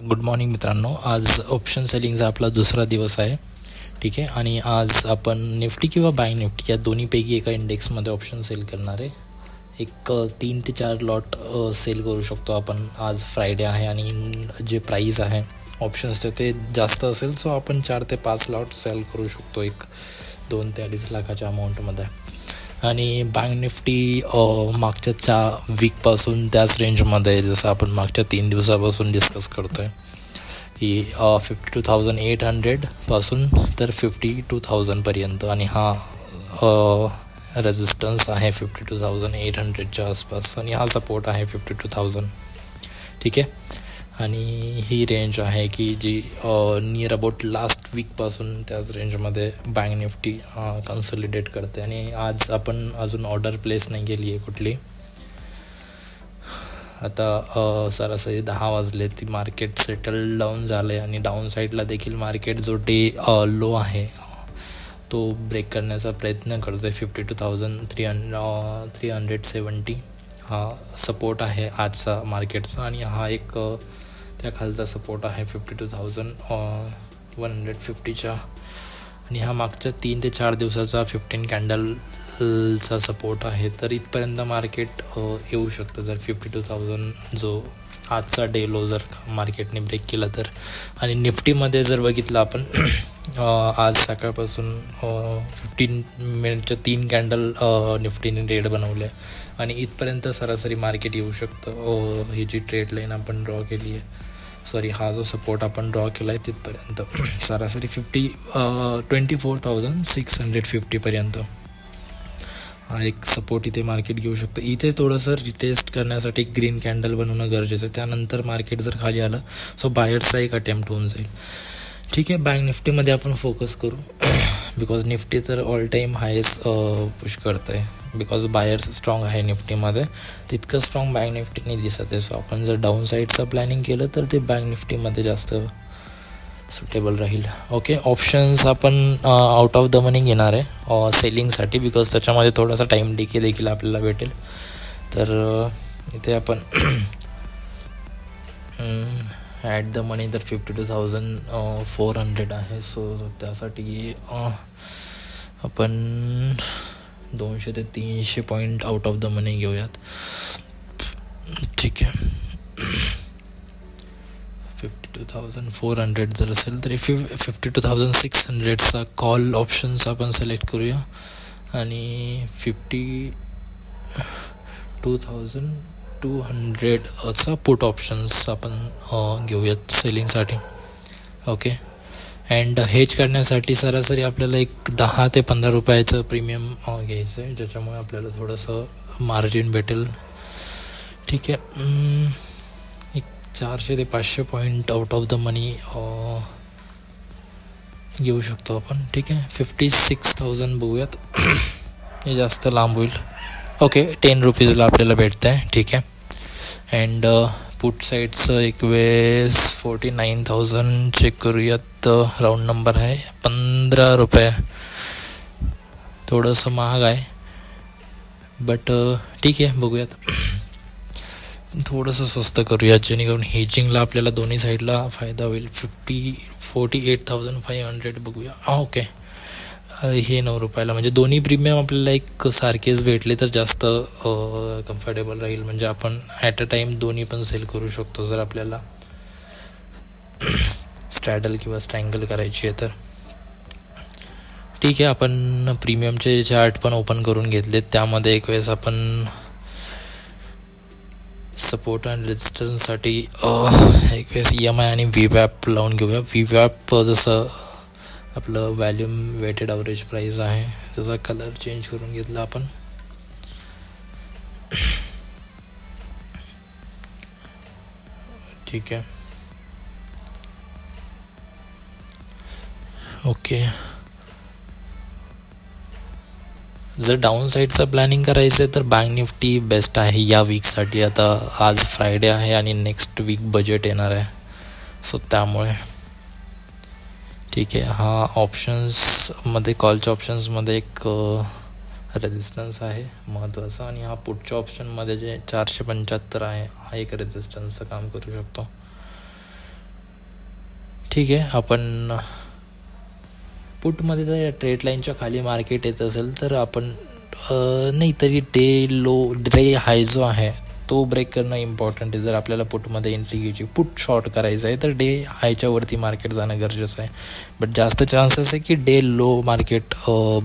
Good morning मित्रांनो. आज option सेलिंगचा आपला दुसरा दिवस आहे. ठीक आहे. आणि आज आपण निफ्टी किंवा बँक निफ्टी या दोन्हीपैकी एका इंडेक्समध्ये ऑप्शन सेल करणार आहे. एक 3 ते 4 लॉट सेल करू शकतो आपण. आज फ्रायडे आहे आणि जे प्राईस आहे ऑप्शन्सचे ते जास्त असेल, सो आपण 4 ते 5 लॉट सेल करू शकतो एक 2 ते 2.5 लाखाच्या अमाऊंटमध्ये. आणि बँक निफ्टी मागच्या वीकपासून त्याच रेंजमध्ये, जसं आपण मागच्या 3 दिवसापासून डिस्कस करतो आहे, की 52,800 तर 52,000पर्यंत. आणि हा रेजिस्टन्स आहे 52,800च्या आसपास, आणि हा सपोर्ट आहे 52,000. ठीक आहे. आणि ही रेंज आहे की जी नियर अबाउट लास्ट वीकपासून त्याच रेंजमध्ये बँक निफ्टी कन्सॉलिडेट करते. आणि आज आपण अजून ऑर्डर प्लेस नाही केली आहे कुठली. आता सरासरी 10 वाजले, ती मार्केट सेटल डाऊन झालं आहे. आणि डाऊन साईडला देखील मार्केट जो डे लो आहे तो ब्रेक करण्याचा प्रयत्न करतो आहे. 52,370 हा सपोर्ट आहे आजचा मार्केटचा. आणि हा एक त्या खालचा सपोर्ट आहे 52,150च्या. आणि हा मागच्या 3 ते 4 दिवसाचा 15 कॅन्डलचा सपोर्ट आहे. तर इथपर्यंत मार्केट येऊ शकतं जर 52,000 जो आजचा डे लो जर मार्केटने ब्रेक केला तर. आणि निफ्टीमध्ये जर बघितलं आपण आज सकाळपासून 15 मिनिटच्या 3 कॅन्डल निफ्टीने रेड बनवले आणि इथपर्यंत सरासरी मार्केट येऊ शकतं. ही जी ट्रेड लाईन आपण ड्रॉ केली आहे, हा जो सपोर्ट आपण ड्रॉ केला आहे तिथपर्यंत सरासरी 24,650पर्यंत हा एक सपोर्ट इथे मार्केट घेऊ शकतं. इथे थोडंसं रिटेस्ट करण्यासाठी ग्रीन कॅन्डल बनवणं गरजेचं आहे. त्यानंतर मार्केट जर खाली आलं सो बायर्सचा एक अटेम्प्ट होऊन जाईल. ठीक आहे. बँक निफ्टीमध्ये आपण फोकस करू बिकॉज निफ्टी तर ऑल टाईम हायेस्ट पुश करतं आहे. बिकॉज बायर्स स्ट्रॉंग आहे निफ्टीमध्ये, तितकं स्ट्रॉंग बँक निफ्टीने दिसत आहे. सो आपण जर डाऊन साईडचं प्लॅनिंग केलं तर ते बँक निफ्टीमध्ये जास्त सुटेबल राहील. ओके. ऑप्शन्स आपण आउट ऑफ द मनी घेणार आहे सेलिंगसाठी, बिकॉज त्याच्यामध्ये थोडासा टाईम देखील आपल्याला भेटेल. तर इथे आपण ॲट द मनी तर 52,400 आहे. सो त्यासाठी आपण 200 ते 300 पॉईंट आउट ऑफ द मनी घेऊयात. ठीक आहे. 52,400 जर असेल तरी 52,600चा कॉल ऑप्शन्स आपण सिलेक्ट करूया. आणि 52,200चा पुट ऑप्शन्स आपण घेऊयात सेलिंगसाठी. ओके. अँड हेज करण्यासाठी सरासरी आपल्याला एक 10 ते 15 रुपयाचं प्रीमियम घ्यायचं आहे, ज्याच्यामुळे आपल्याला थोडंसं मार्जिन भेटेल. ठीक आहे. 400 ते 500 पॉईंट आउट ऑफ द मनी घेऊ शकतो आपण. ठीक आहे. 56,000 बघूयात. हे जास्त लांब होईल. ओके. 10 रुपीजला आपल्याला भेटतं आहे. ठीक आहे. अँड पुट साईडचं एक वेळेस 49,000 चेक करूयात. राऊंड नंबर आहे 15 रुपये. थोडंसं महाग आहे बट ठीक आहे, बघूयात. थोडंसं स्वस्त करूयात जेणेकरून हेजिंगला आपल्याला दोन्ही साईडला फायदा होईल. 48,500 बघूया. ओके. हे 9 रुपयाला, म्हणजे दोन्ही प्रीमियम आपल्याला एक सारखेच भेटले तर जास्त कम्फर्टेबल राहील. म्हणजे आपण ॲट अ टाईम दोन्ही पण सेल करू शकतो जर आपल्याला स्ट्रॅडल किंवा स्ट्रँगल करायची आहे तर. ठीक आहे. आपण प्रीमियमचे चार्ट पण ओपन करून घेतलेत. त्यामध्ये एक वेळेस आपण सपोर्ट अँड रेजिस्टन्ससाठी एक वेळेस EMI आणि VWAP लावून घेऊया. VWAP जसं आपलं व्हॅल्यूम वेटेड ॲव्हरेज प्राईस आहे, त्याचा कलर चेंज करून घेतला आपण. ठीक आहे. ओके. जर डाऊन साईडचं प्लॅनिंग करायचं आहे तर बँक निफ्टी बेस्ट आहे या वीकसाठी. आता आज फ्रायडे आहे आणि नेक्स्ट वीक बजेट येणार आहे, सो त्यामुळे. ठीक आहे. हा ऑप्शन्समध्ये, कॉलच्या ऑप्शन्समध्ये एक रेजिस्टन्स आहे महत्त्वाचा. आणि हा पुढच्या ऑप्शनमध्ये जे 475 आहे, हा एक रेजिस्टन्सचं काम करू शकतो. ठीक आहे. आपण पुटमध्ये जर ट्रेड लाईनच्या खाली मार्केट येत असेल तर आपण नाही तरी डे हाय जो आहे तो ब्रेक करणं इम्पॉर्टंट आहे. जर आपल्याला पुटमध्ये एंट्री घ्यायची, पुट शॉर्ट करायचं आहे तर डे हायच्या वरती मार्केट जाणं गरजेचं आहे. बट जास्त चान्सेस आहे की डे लो मार्केट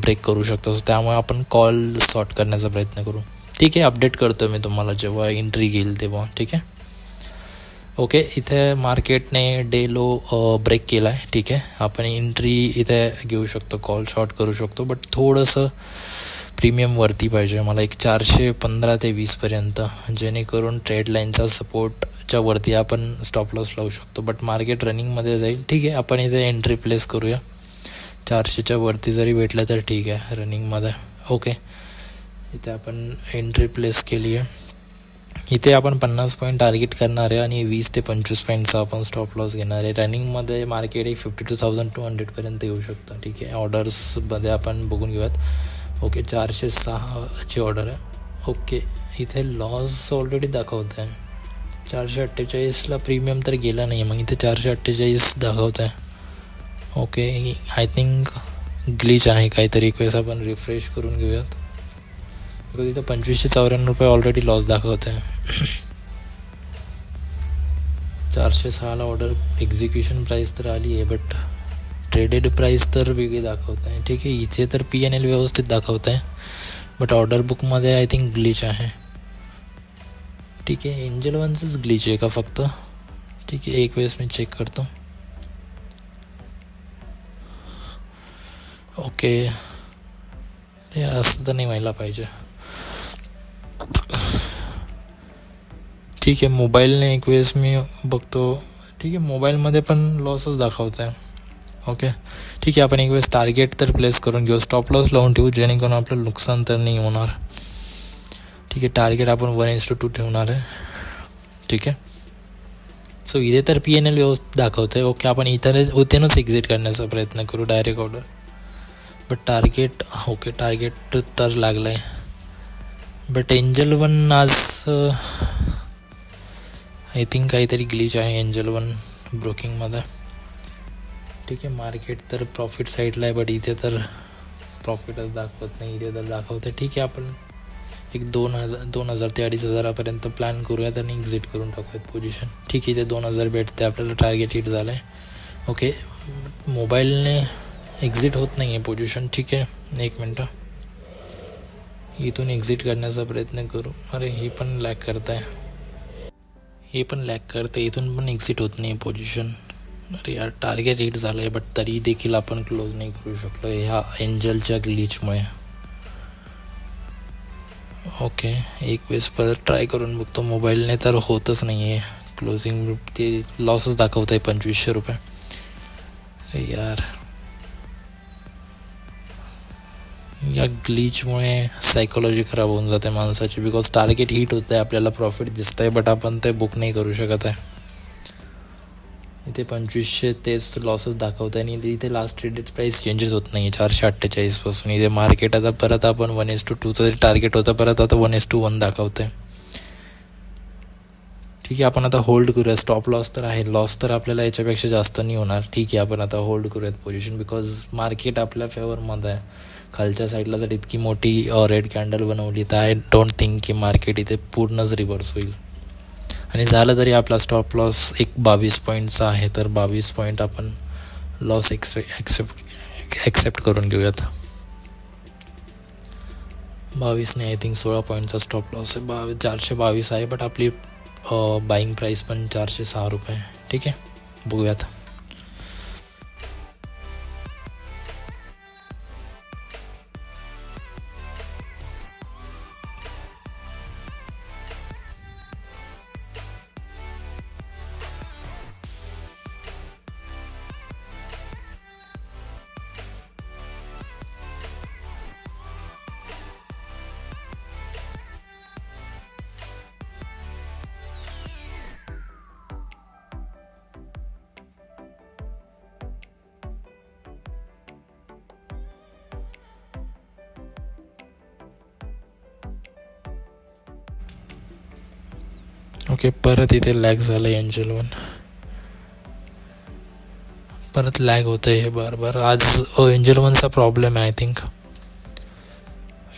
ब्रेक करू शकतो. त्यामुळे आपण कॉल शॉर्ट करण्याचा प्रयत्न करू. ठीक आहे, अपडेट करतो मी तुम्हाला जेव्हा एंट्री घेईल तेव्हा. ठीक आहे. ओके, इथे मार्केटने डे लो ब्रेक केला आहे. ठीक आहे, आपण एंट्री इथे घेऊ शकतो, कॉल शॉर्ट करू शकतो. बट थोडंसं प्रीमियम वरती पाहिजे मला, एक 415 ते 20पर्यंत, जेणेकरून ट्रेड लाईनचा सपोर्टच्या वरती आपण स्टॉप लॉस लावू शकतो. बट मार्केट रनिंगमध्ये जाईल. ठीक आहे, आपण इथे एंट्री प्लेस करूया. 400च्या वरती जरी भेटलं तर ठीक आहे रनिंगमध्ये. ओके, इथे आपण एंट्री प्लेस केली आहे. इथे आपण 50 पॉईंट टार्गेट करणार आहे आणि 20 ते 25 पॉईंटचा आपण स्टॉप लॉस घेणार आहे. रनिंगमध्ये मार्केट एक 52,200पर्यंत येऊ शकतं. ठीक आहे, ऑर्डर्समध्ये आपण बघून घेऊयात. ओके, 406ची ऑर्डर आहे. ओके, इथे लॉस ऑलरेडी दाखवत आहे. 448ला प्रीमियम तर गेला नाही, मग इथे 448 दाखवत आहे. ओके, आय थिंक ग्लिच आहे काहीतरी. एक वेळेस आपण रिफ्रेश करून घेऊयात. बिकॉज इथं 2594 रुपये ऑलरेडी लॉस दाखवत आहे. 406ला ऑर्डर एक्झिक्युशन प्राईस तर आली आहे, बट ट्रेडेड प्राईस तर वेगळी दाखवत आहे. ठीक आहे, इथे तर PNL व्यवस्थित दाखवत आहे, बट ऑर्डर बुकमध्ये आय थिंक ग्लिच आहे. ठीक आहे, एंजल वनचंच ग्लिच आहे का फक्त? ठीक आहे, एक वेळेस मी चेक करतो. ओके, असं तर नाही व्हायला पाहिजे. ठीक आहे, मोबाईलने एक वेळेस मी बघतो. ठीक आहे, मोबाईलमध्ये पण लॉसच दाखवत आहे. ओके, ठीक आहे, आपण एक वेळेस टार्गेट तर प्लेस करून घेऊ, स्टॉप लॉस लावून ठेवू, जेणेकरून आपलं नुकसान तर नाही होणार. ठीक आहे, टार्गेट आपण 1:2 ठेवणार आहे. ठीक आहे, सो इथे तर PNL व्यवस्थित दाखवतं आहे. ओके, आपण इथेनच एक्झिट करण्याचा प्रयत्न करू, direct order. But target, okay, target तर लागलं आहे. बट एंजल वन आज आय थिंक काहीतरी ग्लिच आहे एंजल वन ब्रोकिंगमध्ये. ठीक आहे, मार्केट तर प्रॉफिट साईडला आहे, बट इथे तर प्रॉफिटच दाखवत नाही, इथे तर दाखवतं. ठीक आहे, आपण एक 2,000 ते 2,500पर्यंत प्लॅन करूयात आणि एक्झिट करून टाकूयात पोझिशन. ठीक आहे, इथे 2,000 भेटते आपल्याला, टार्गेट हिट झालं आहे. ओके, मोबाईलने एक्झिट होत नाही आहे पोझिशन. ठीक आहे, 1 मिनटं, इथून एक्झिट करण्याचा प्रयत्न करू. अरे हे पण लॅग करत आहे, हे पण लॅग करतं, इथून पण एक्झिट होत नाही पोझिशन. अरे यार, टार्गेट हिट झालं आहे, बट तरी देखील आपण क्लोज नाही करू शकलो ह्या एंजलच्या ग्लिचमुळे. ओके, एक वेळेस परत ट्राय करून बघतो. मोबाईलने तर होतच नाही आहे क्लोजिंग, ते लॉसच दाखवत आहे 2,500 रुपये. अरे यार, या ग्लिचमुळे सायकोलॉजी खराब होऊन जाते माणसाची. बिकॉज टार्गेट हिट होतं आहे, आपल्याला प्रॉफिट दिसतं आहे, बट आपण ते बुक नाही करू शकत आहे. इथे 2,500 तेच लॉसच दाखवत आहे आणि इथे लास्ट ट्रेडेड प्राईस चेंजेस होत नाही 448पासून. इथे मार्केट आता परत आपण 1:2चं जे टार्गेट होतं परत आता 1:1 दाखवतं आहे. ठीक आहे, आपण आता होल्ड करूया. स्टॉप लॉस तर आहे, लॉस तर आपल्याला याच्यापेक्षा जास्त नाही होणार. ठीक आहे, आपण आता होल्ड करूयात पोझिशन, बिकॉज मार्केट आपल्या फेवरमध्ये आहे. खालच्या साईडला जर इतकी मोठी रेड कॅन्डल बनवली तर आय डोंट थिंक की मार्केट इथे पूर्णच रिव्हर्स होईल. आणि झालं तरी आपला स्टॉप लॉस एक 22 पॉईंटचा आहे, तर 22 पॉईंट आपण लॉस ॲक्सेप्ट करून घेऊयात. 22 नाही, आय थिंक 16 पॉईंटचा स्टॉप लॉस आहे. 422 आहे, बट आपली बाईंग प्राईस पण 406 रुपये. ठीक आहे, बघूयात. ओके, परत इथे लॅग झालं एंजल वन. परत लॅग होतं आहे हे बार आज एंजल वनचा प्रॉब्लेम आहे आय थिंक.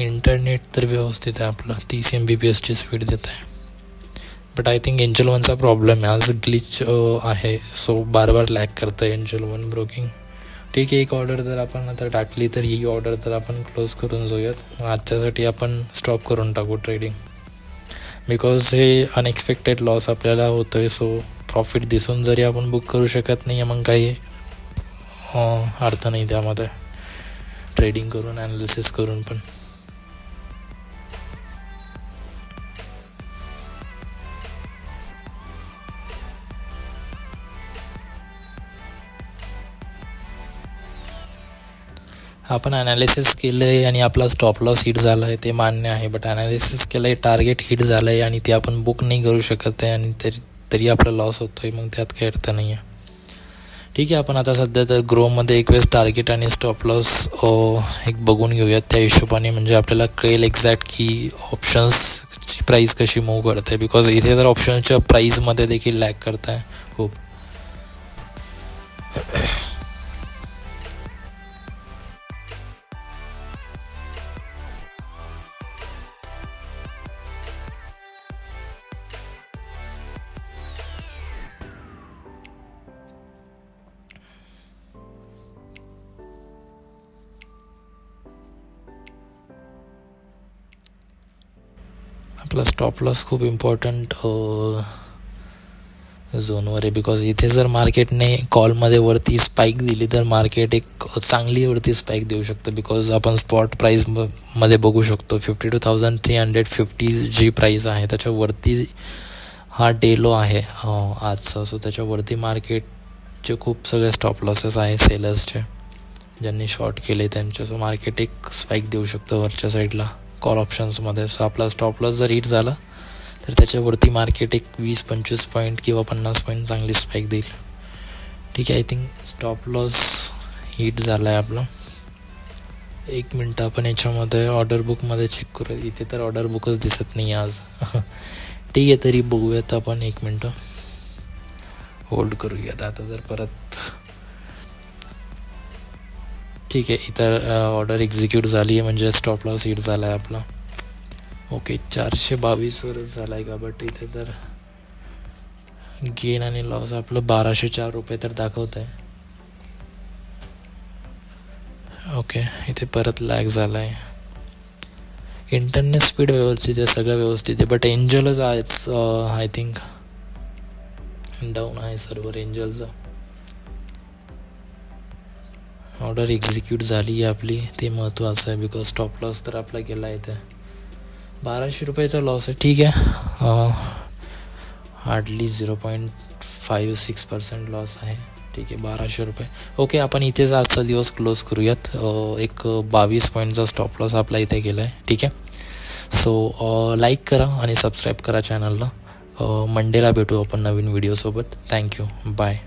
इंटरनेट तर व्यवस्थित आहे आपलं, 30 MBPSची स्पीड देत आहे, बट आय थिंक एंजल वनचा प्रॉब्लेम आहे आज, ग्लिच आहे. सो बार लॅग करतं आहे एंजल वन ब्रोकिंग. ठीक आहे, एक ऑर्डर जर आपण आता टाकली तर ही ऑर्डर जर आपण क्लोज करून जाऊयात. आजच्यासाठी आपण स्टॉप करून टाकू ट्रेडिंग, बिकॉज हे अनएक्सपेक्टेड लॉस आपल्याला होतो आहे. सो प्रॉफिट दिसून जरी आपण बुक करू शकत नाही मग काही अर्थ नाही त्यामध्ये ट्रेडिंग करून, ॲनालिसिस करून पण. आपण ॲनालिसिस केलं आहे आणि आपला स्टॉप लॉस हिट झाला आहे ते मान्य आहे, बट ॲनालिसिस केलं आहे, टार्गेट हिट झालं आहे आणि ते आपण बुक नाही करू शकत आहे आणि तरी आपला लॉस होतो आहे, मग त्यात काही अर्थ नाही आहे. ठीक आहे, आपण आता सध्या तर ग्रोमध्ये एक वेळेस टार्गेट आणि स्टॉप लॉस एक बघून घेऊयात त्या हिशोबाने, म्हणजे आपल्याला कळेल एक्झॅक्ट की ऑप्शन्सची प्राईस कशी मूव्ह करते. बिकॉज इथे तर ऑप्शन्सच्या प्राईसमध्ये देखील लॅग करत आहे खूप. आपला स्टॉप लॉस खूप इम्पॉर्टंट झोनवर आहे, बिकॉज इथे जर मार्केटने कॉलमध्ये वरती स्पाईक दिली तर मार्केट एक चांगली वरती स्पाईक देऊ शकतं. बिकॉज आपण स्पॉट प्राईस मध्ये बघू शकतो 52,350 जी प्राईस आहे त्याच्यावरती हा डेलो आहे आजचा. सो त्याच्यावरती मार्केटचे खूप सगळे स्टॉप लॉसेस आहे सेलर्सचे, ज्यांनी शॉर्ट केले त्यांचे. सो मार्केट एक स्पाईक देऊ शकतं वरच्या साईडला कॉल ऑप्शन्समध्ये. सो आपला स्टॉप लॉस जर हिट झाला तर त्याच्यावरती मार्केट एक 20-25 पॉईंट किंवा 50 पॉईंट चांगली स्पाईक देईल. ठीक आहे, I think stop loss hit झाला आहे आपला. 1 मिनटं आपण याच्यामध्ये ऑर्डर बुकमध्ये चेक करूया. इथे तर ऑर्डर बुकच दिसत नाही आज. ठीक आहे, तरी बघूयात आपण. 1 मिनटं होल्ड करूयात आता. जर परत ठीक आहे, इतर ऑर्डर एक्झिक्यूट झाली आहे म्हणजे स्टॉप लॉस हिट झाला आहे आपला. ओके, 422वरच झाला आहे का, बट इथे तर गेन आणि लॉस आपलं 1204 रुपये तर दाखवत आहे. ओके, इथे परत लॅग झाला आहे. इंटरनेट स्पीड व्यवस्थित आहे, सगळं व्यवस्थित आहे, बट एंजलच आहेच आय थिंक डाऊन आहे सर्व्हर एंजलचं. ऑर्डर एक्झिक्यूट झाली आहे आपली, ते महत्त्वाचं आहे, बिकॉज स्टॉप लॉस तर आपला गेला आहे. इथे 1200 रुपयाचा लॉस आहे. ठीक आहे, हार्डली 0.56% लॉस आहे. ठीक आहे, 1200 रुपये. ओके, आपण इथेच आजचा दिवस क्लोज करूयात. एक 22 पॉईंटचा स्टॉप लॉस आपला इथे गेला आहे. ठीक आहे, सो लाईक करा आणि सबस्क्राईब करा चॅनलला. मंडेला भेटू आपण नवीन व्हिडिओसोबत. Thank you, bye.